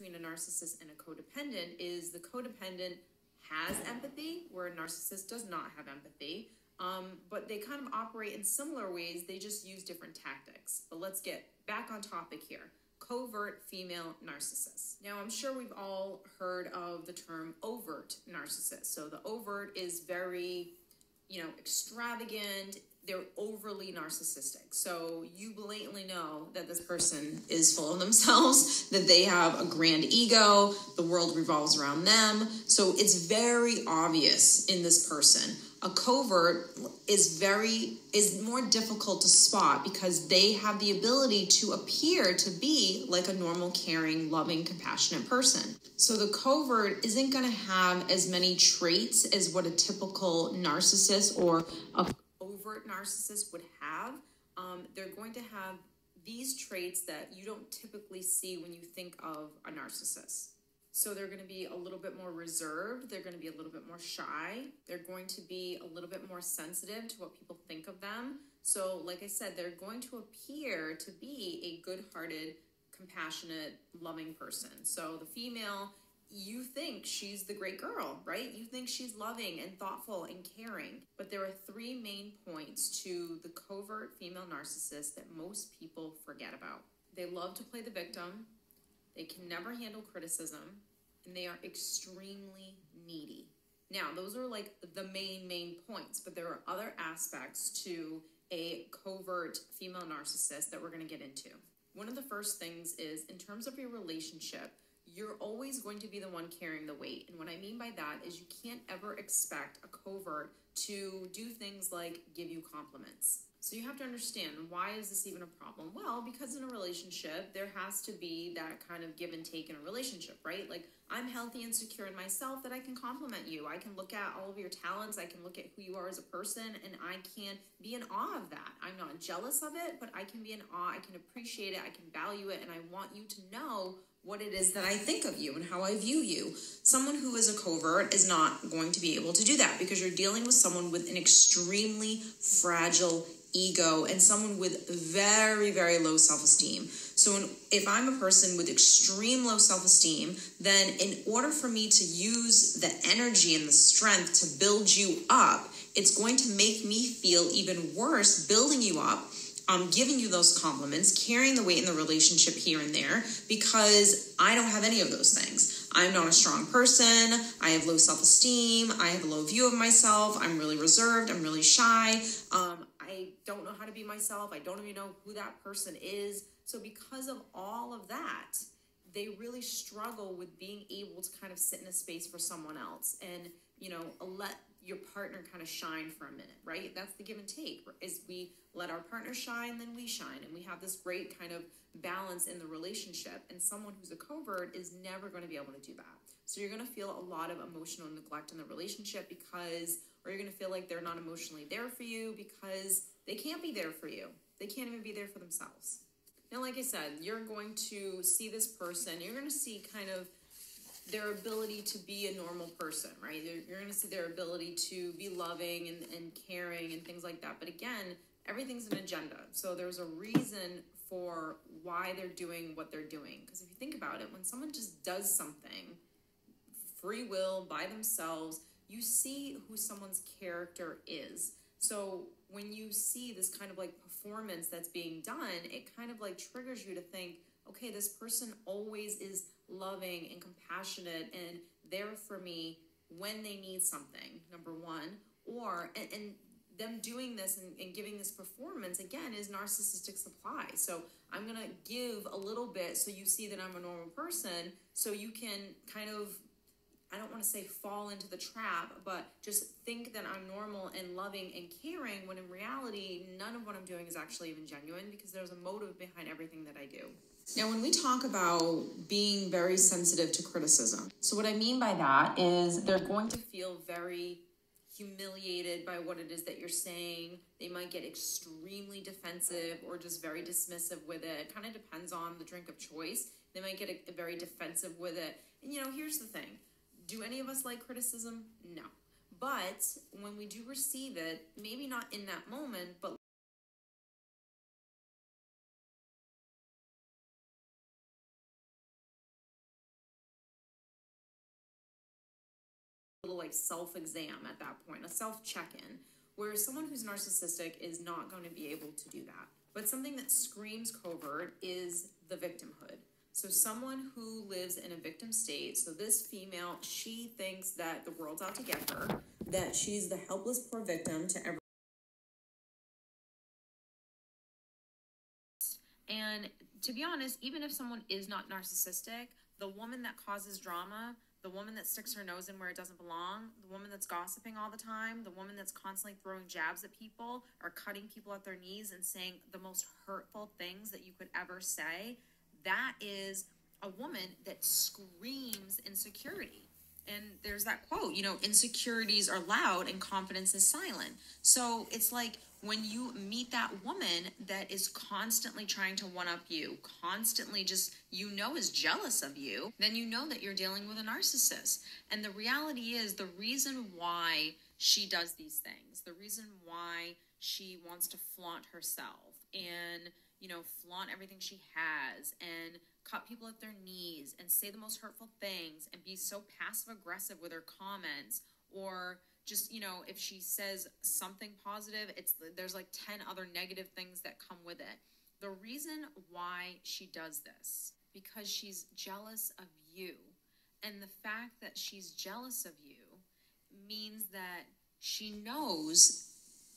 between a narcissist and a codependent is the codependent has empathy, where a narcissist does not have empathy. But they kind of operate in similar ways. They just use different tactics. But let's get back on topic here. Covert female narcissists. Now, I'm sure we've all heard of the term overt narcissist. So the overt is very, extravagant. They're overly narcissistic. So you blatantly know that this person is full of themselves, that they have a grand ego, the world revolves around them. So it's very obvious in this person. A covert is more difficult to spot because they have the ability to appear to be like a normal, caring, loving, compassionate person. So the covert isn't going to have as many traits as what a typical narcissist or a overt narcissist would have. They're going to have these traits that you don't typically see when you think of a narcissist. So they're going to be a little bit more reserved. They're going to be a little bit more shy. They're going to be a little bit more sensitive to what people think of them. So like I said, they're going to appear to be a good-hearted, compassionate, loving person. So the female, you think she's the great girl, right? You think she's loving and thoughtful and caring. But there are three main points to the covert female narcissist that most people forget about. They love to play the victim. They can never handle criticism, and they are extremely needy. Now, those are like the main points, but there are other aspects to a covert female narcissist that we're going to get into. One of the first things is, in terms of your relationship, you're always going to be the one carrying the weight. And what I mean by that is you can't ever expect a covert to do things like give you compliments. So you have to understand, why is this even a problem? Well, because in a relationship, there has to be that kind of give and take in a relationship, right? Like, I'm healthy and secure in myself that I can compliment you. I can look at all of your talents. I can look at who you are as a person, and I can be in awe of that. I'm not jealous of it, but I can be in awe. I can appreciate it. I can value it, and I want you to know what it is that I think of you and how I view you. Someone who is a covert is not going to be able to do that because you're dealing with someone with an extremely fragile ego and someone with very, very low self-esteem. So if I'm a person with extreme low self-esteem, then in order for me to use the energy and the strength to build you up, it's going to make me feel even worse building you up, giving you those compliments, carrying the weight in the relationship here and there, because I don't have any of those things. I'm not a strong person. I have low self-esteem. I have a low view of myself. I'm really reserved. I'm really shy. I don't know how to be myself. I don't even know who that person is. So because of all of that, they really struggle with being able to kind of sit in a space for someone else and, let your partner kind of shine for a minute, right? That's the give and take, is we let our partner shine, then we shine. And we have this great kind of balance in the relationship. And someone who's a covert is never going to be able to do that. So you're going to feel a lot of emotional neglect in the relationship or you're going to feel like they're not emotionally there for you because they can't be there for you. They can't even be there for themselves. Now, like I said, you're going to see this person. You're going to see kind of their ability to be a normal person, right? You're going to see their ability to be loving and caring and things like that. But again, everything's an agenda. So there's a reason for why they're doing what they're doing. Because if you think about it, when someone just does something, free will, by themselves, you see who someone's character is. So when you see this kind of like performance that's being done, it kind of like triggers you to think, okay, this person always is loving and compassionate and there for me when they need something, number one, and them doing this and giving this performance, again, is narcissistic supply. So I'm going to give a little bit so you see that I'm a normal person, so you can kind of, I don't want to say fall into the trap, but just think that I'm normal and loving and caring, when in reality, none of what I'm doing is actually even genuine because there's a motive behind everything that I do. Now, when we talk about being very sensitive to criticism, so what I mean by that is they're going to feel very humiliated by what it is that you're saying. They might get extremely defensive or just very dismissive with it. It kind of depends on the drink of choice. They might get very defensive with it. And, here's the thing. Do any of us like criticism? No. But when we do receive it, maybe not in that moment, but like self-exam at that point, a self-check-in, where someone who's narcissistic is not going to be able to do that. But something that screams covert is the victimhood. So someone who lives in a victim state, so this female, she thinks that the world's out to get her, that she's the helpless poor victim to everyone. And to be honest, even if someone is not narcissistic, the woman that causes drama, the woman that sticks her nose in where it doesn't belong, the woman that's gossiping all the time, the woman that's constantly throwing jabs at people or cutting people at their knees and saying the most hurtful things that you could ever say, that is a woman that screams insecurity. And there's that quote, you know, insecurities are loud and confidence is silent. So it's like when you meet that woman that is constantly trying to one-up you, constantly just, you know, is jealous of you, then you know that you're dealing with a narcissist. And the reality is the reason why she does these things, the reason why she wants to flaunt herself and, you know, flaunt everything she has and cut people at their knees and say the most hurtful things and be so passive aggressive with her comments, or just, you know, if she says something positive, there's like 10 other negative things that come with it. The reason why she does this, because she's jealous of you. And the fact that she's jealous of you means that she knows,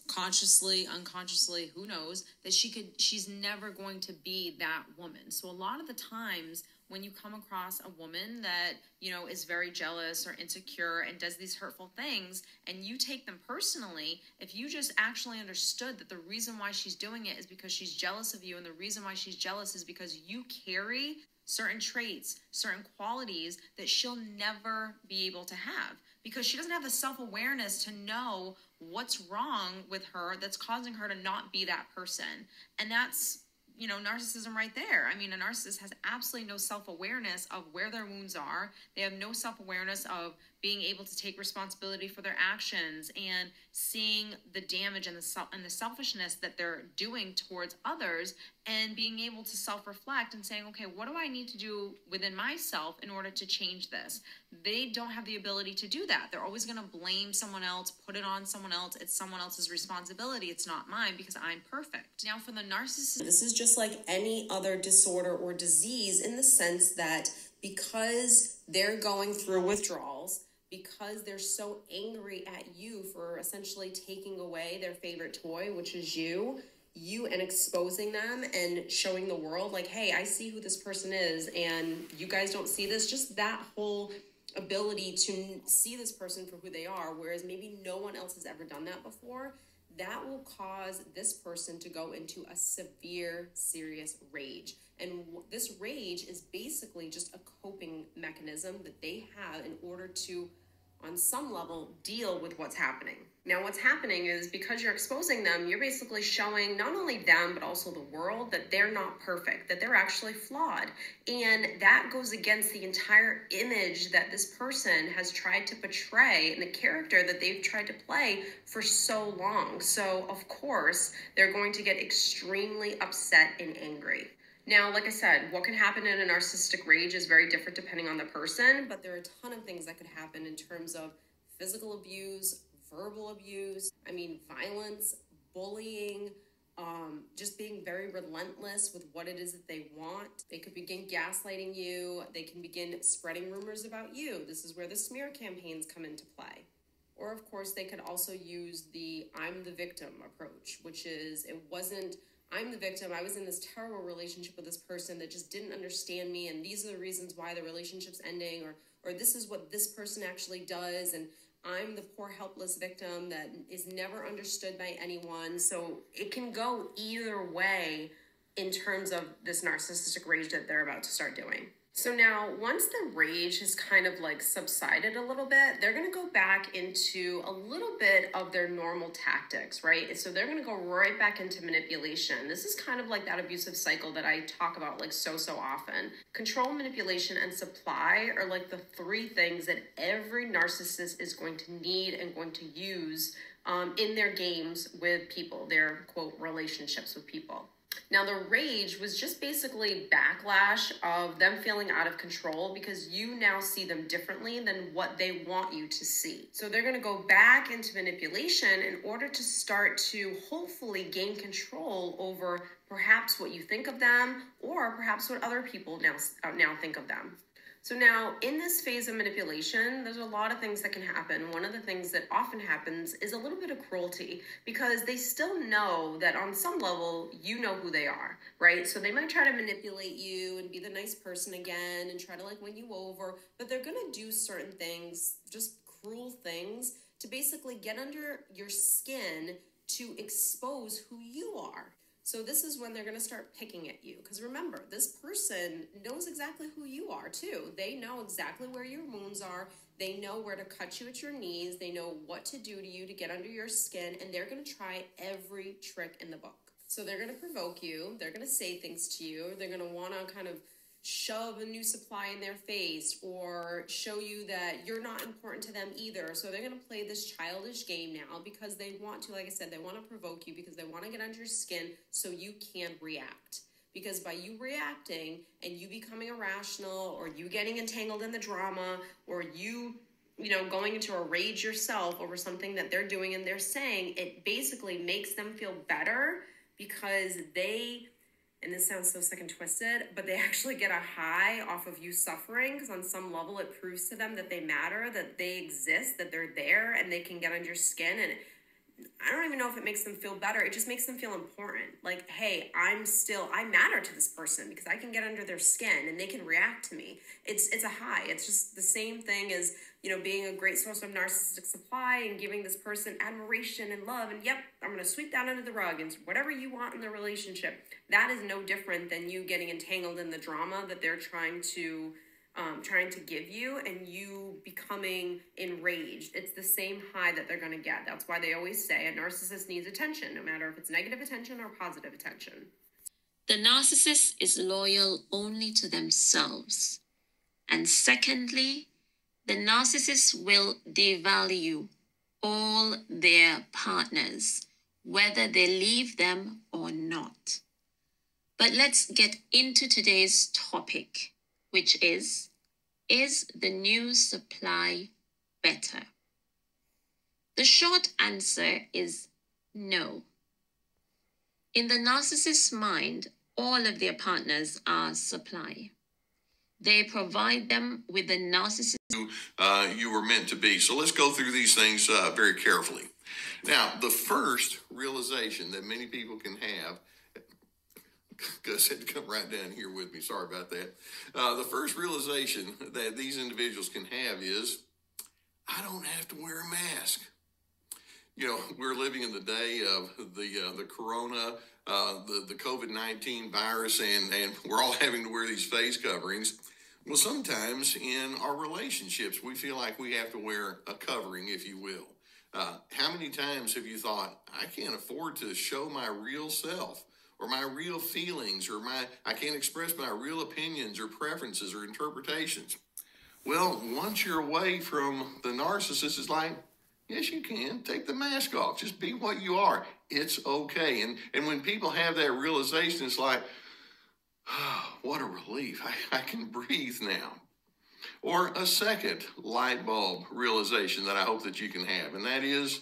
consciously, unconsciously, who knows, that she's never going to be that woman. So a lot of the times when you come across a woman that, you know, is very jealous or insecure and does these hurtful things and you take them personally, if you just actually understood that the reason why she's doing it is because she's jealous of you, and the reason why she's jealous is because you carry certain traits, certain qualities that she'll never be able to have, because she doesn't have the self-awareness to know what's wrong with her that's causing her to not be that person. And that's, you know, narcissism right there. I mean, a narcissist has absolutely no self-awareness of where their wounds are. They have no self-awareness of being able to take responsibility for their actions and seeing the damage and the selfishness that they're doing towards others, and being able to self-reflect and saying, okay, what do I need to do within myself in order to change this? They don't have the ability to do that. They're always going to blame someone else, put it on someone else. It's someone else's responsibility. It's not mine because I'm perfect. Now, for the narcissist, this is just like any other disorder or disease, in the sense that because they're going through withdrawals, because they're so angry at you for essentially taking away their favorite toy, which is you, and exposing them and showing the world like, hey, I see who this person is and you guys don't see this. Just that whole ability to see this person for who they are, whereas maybe no one else has ever done that before, that will cause this person to go into a severe, serious rage. And this rage is basically just a coping mechanism that they have in order to, on some level, deal with what's happening. Now, what's happening is, because you're exposing them, you're basically showing not only them, but also the world that they're not perfect, that they're actually flawed. And that goes against the entire image that this person has tried to portray and the character that they've tried to play for so long. So, of course, they're going to get extremely upset and angry. Now, like I said, what can happen in a narcissistic rage is very different depending on the person, but there are a ton of things that could happen in terms of physical abuse, verbal abuse, violence, bullying, just being very relentless with what it is that they want. They could begin gaslighting you. They can begin spreading rumors about you. This is where the smear campaigns come into play. Or, of course, they could also use the I'm the victim approach, which is, it wasn't I'm the victim, I was in this terrible relationship with this person that just didn't understand me, and these are the reasons why the relationship's ending, or this is what this person actually does, and I'm the poor helpless victim that is never understood by anyone. So it can go either way in terms of this narcissistic rage that they're about to start doing. So now, once the rage has kind of like subsided a little bit, they're going to go back into a little bit of their normal tactics, right? So they're going to go right back into manipulation. This is kind of like that abusive cycle that I talk about like so often. Control, manipulation, and supply are like the three things that every narcissist is going to need and going to use in their games with people, their quote relationships with people. Now, the rage was just basically backlash of them feeling out of control because you now see them differently than what they want you to see. So they're going to go back into manipulation in order to start to hopefully gain control over perhaps what you think of them or perhaps what other people now think of them. So now in this phase of manipulation, there's a lot of things that can happen. One of the things that often happens is a little bit of cruelty because they still know that on some level, you know who they are, right? So they might try to manipulate you and be the nice person again and try to like win you over, but they're going to do certain things, just cruel things to basically get under your skin to expose who you are. So this is when they're going to start picking at you. Because remember, this person knows exactly who you are too. They know exactly where your wounds are. They know where to cut you at your knees. They know what to do to you to get under your skin. And they're going to try every trick in the book. So they're going to provoke you. They're going to say things to you. They're going to want to kind of shove a new supply in their face or show you that you're not important to them either. So they're going to play this childish game now because they want to, like I said, they want to provoke you because they want to get under your skin so you can react. Because by you reacting and you becoming irrational or you getting entangled in the drama or you going into a rage yourself over something that they're doing and they're saying, it basically makes them feel better because and this sounds so sick and twisted, but they actually get a high off of you suffering because on some level it proves to them that they matter, that they exist, that they're there, and they can get under your skin. And I don't even know if it makes them feel better. It just makes them feel important. Like, hey, I matter to this person because I can get under their skin and they can react to me. It's a high. It's just the same thing as, being a great source of narcissistic supply and giving this person admiration and love. And yep, I'm going to sweep that under the rug and whatever you want in the relationship. That is no different than you getting entangled in the drama that they're trying to give you and you becoming enraged. It's the same high that they're going to get. That's why they always say a narcissist needs attention, no matter if it's negative attention or positive attention. The narcissist is loyal only to themselves. And secondly, the narcissist will devalue all their partners, whether they leave them or not. But let's get into today's topic, which is the new supply better? The short answer is no. In the narcissist's mind, all of their partners are supply. They provide them with the narcissist you were meant to be. So let's go through these things very carefully. Now, the first realization that many people can have, Gus had to come right down here with me. Sorry about that. The first realization that these individuals can have is, I don't have to wear a mask. We're living in the day of the corona, the COVID-19 virus, and we're all having to wear these face coverings. Well, sometimes in our relationships, we feel like we have to wear a covering, if you will. How many times have you thought, I can't afford to show my real self or my real feelings or I can't express my real opinions or preferences or interpretations? Well, once you're away from the narcissist, it's like, yes, you can. Take the mask off. Just be what you are. It's okay. And when people have that realization, it's like, oh, what a relief. I can breathe now. Or a second light bulb realization that I hope that you can have, and that is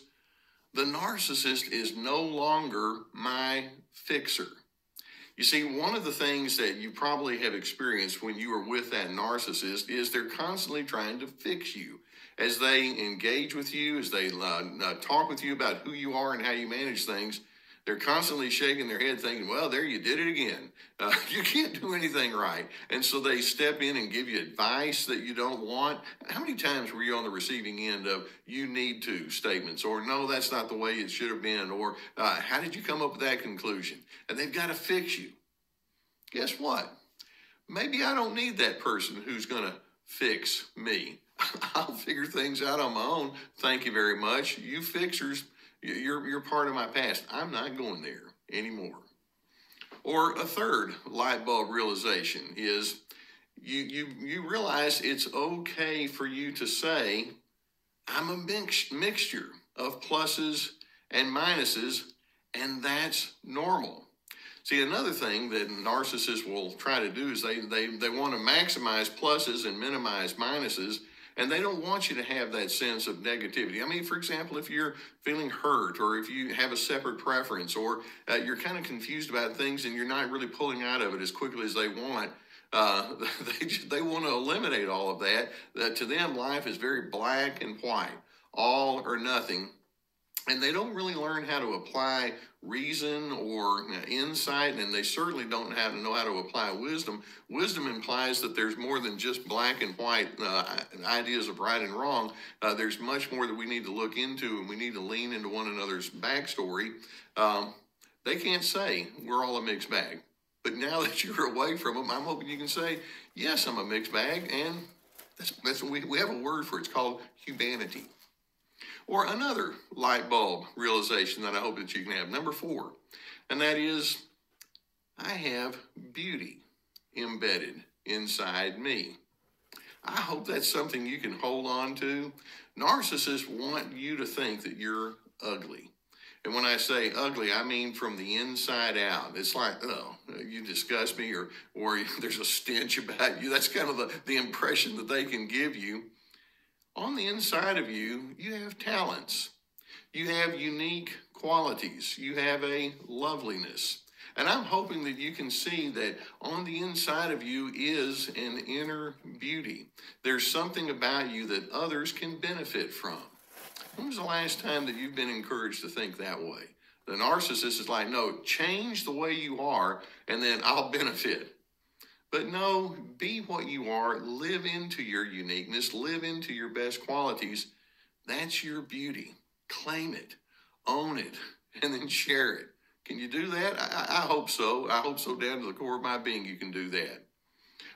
the narcissist is no longer my fixer. You see, one of the things that you probably have experienced when you are with that narcissist is they're constantly trying to fix you. As they engage with you, as they talk with you about who you are and how you manage things, they're constantly shaking their head thinking, well, there you did it again. You can't do anything right. And so they step in and give you advice that you don't want. How many times were you on the receiving end of you need to statements or no, that's not the way it should have been or how did you come up with that conclusion? And they've got to fix you. Guess what? Maybe I don't need that person who's going to fix me. I'll figure things out on my own. Thank you very much. You fixers, you're part of my past. I'm not going there anymore. Or a third light bulb realization is you realize it's okay for you to say, I'm a mixture of pluses and minuses, and that's normal. See, another thing that narcissists will try to do is they want to maximize pluses and minimize minuses, and they don't want you to have that sense of negativity. I mean, for example, if you're feeling hurt, or if you have a separate preference, or you're kind of confused about things and you're not really pulling out of it as quickly as they want, they want to eliminate all of that. To them, life is very black and white, all or nothing. And they don't really learn how to apply reason or insight, and they certainly don't know how to apply wisdom. Wisdom implies that there's more than just black and white ideas of right and wrong. There's much more that we need to look into, and we need to lean into one another's backstory. They can't say we're all a mixed bag. But now that you're away from them, I'm hoping you can say, yes, I'm a mixed bag, and that's we have a word for it. It's called humanity. Or another light bulb realization that I hope that you can have. Number 4, and that is, I have beauty embedded inside me. I hope that's something you can hold on to. Narcissists want you to think that you're ugly. And when I say ugly, I mean from the inside out. It's like, oh, you disgust me, or there's a stench about you. That's kind of the impression that they can give you. On the inside of you, you have talents. You have unique qualities. You have a loveliness. And I'm hoping that you can see that on the inside of you is an inner beauty. There's something about you that others can benefit from. When was the last time that you've been encouraged to think that way? The narcissist is like, no, change the way you are, and then I'll benefit. But no, be what you are, live into your uniqueness, live into your best qualities. That's your beauty. Claim it, own it, and then share it. Can you do that? I hope so. I hope so down to the core of my being you can do that.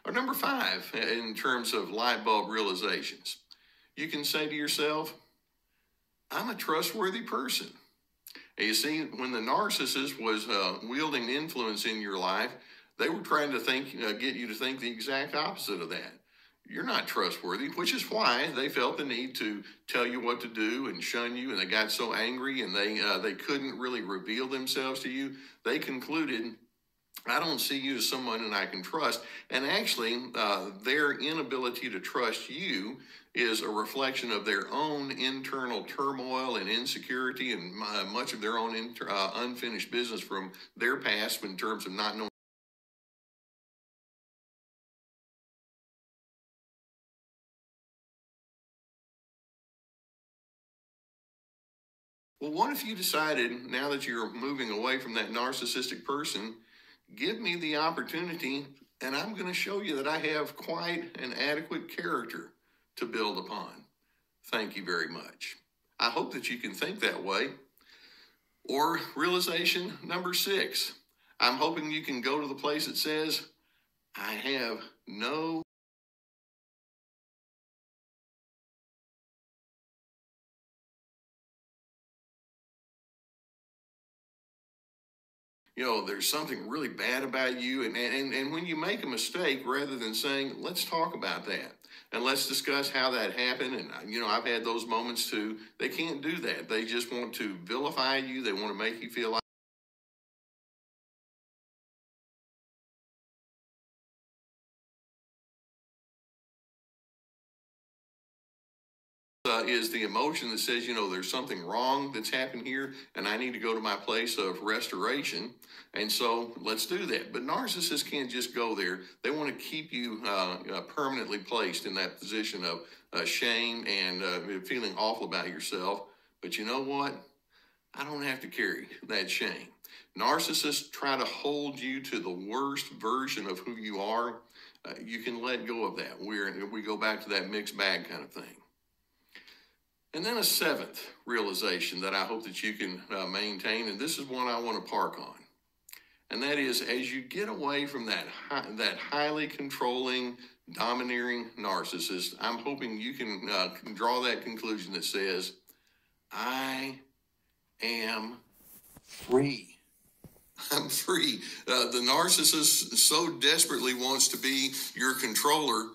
Or number 5, in terms of light bulb realizations, you can say to yourself, I'm a trustworthy person. And you see, when the narcissist was wielding influence in your life, they were trying to get you to think the exact opposite of that. You're not trustworthy, which is why they felt the need to tell you what to do and shun you, and they got so angry, and they couldn't really reveal themselves to you. They concluded, I don't see you as someone that I can trust. And actually, their inability to trust you is a reflection of their own internal turmoil and insecurity, and much of their own unfinished business from their past in terms of not knowing Well, what if you decided, now that you're moving away from that narcissistic person, give me the opportunity, and I'm going to show you that I have quite an adequate character to build upon. Thank you very much. I hope that you can think that way. Or realization number 6, I'm hoping you can go to the place that says, I have no there's something really bad about you. And when you make a mistake, rather than saying, let's talk about that and let's discuss how that happened. And, I've had those moments too. They can't do that. They just want to vilify you. They want to make you feel like is the emotion that says, there's something wrong that's happened here, and I need to go to my place of restoration. And so let's do that. But narcissists can't just go there. They want to keep you permanently placed in that position of shame and feeling awful about yourself. But you know what? I don't have to carry that shame. Narcissists try to hold you to the worst version of who you are. You can let go of that. We go back to that mixed bag kind of thing. And then a 7th realization that I hope that you can maintain, and this is one I want to park on. And that is, as you get away from that highly controlling, domineering narcissist, I'm hoping you can draw that conclusion that says, I am free. I'm free. The narcissist so desperately wants to be your controller